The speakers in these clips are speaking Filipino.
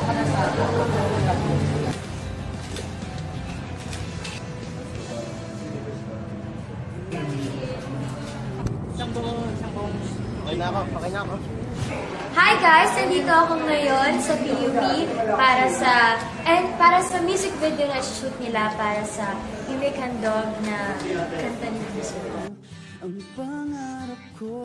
Okay na ako. Hi guys! Nandito ako ngayon sa PUP para sa music video na shoot nila para sa Imik Handog na kanta ni Puso. Ang pangarap ko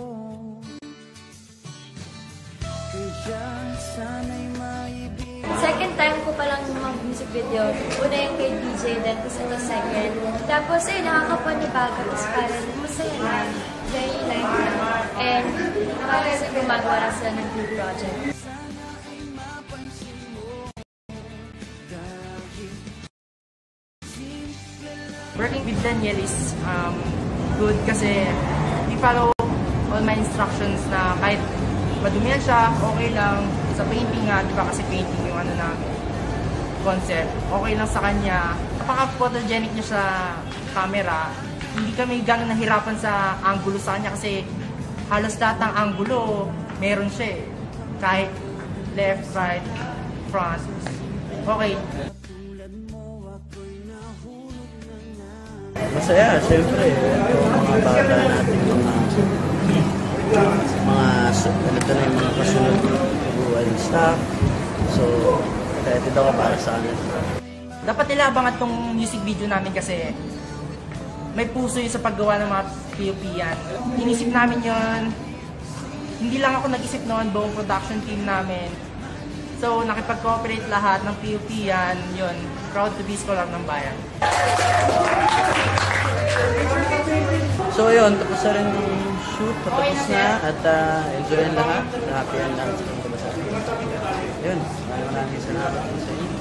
kaya sana'y maibig. Second time ko palang mag-music video. Una yung kay DJ, then isa to second. Tapos ayun, nakakapanibago. Tapos parang masaya lang. Very light lang. And kasi gumagawa sila ng group project. Working with Daniel is good kasi we follow all my instructions na kahit madumihan siya, okay lang. Sa painting nga, di ba kasi painting yung ano namin, concept, okay lang sa kanya. Napaka-photogenic niya sa camera. Hindi kami gano'n nahirapan sa angulo sa kanya kasi halos lahat ng angulo meron siya eh. Kahit left, right, front. Okay. Masaya, syempre. Mga bata natin, mga kasunod buwan staff. So, excited ako para sa akin. Dapat nila abangan tong music video namin kasi may puso yun sa paggawa ng mga POP yan. Inisip namin yun. Hindi lang ako nag-isip noon, buong production team namin. So, nakipag-cooperate lahat ng POP yan. Yun, proud to be Scholar ng Bayan. So, yun, tapos na rin yung shoot, patapos na at enjoy lahat. Happy ang lahat sa pagkabasa. Yun, maraming salamat sa inyo.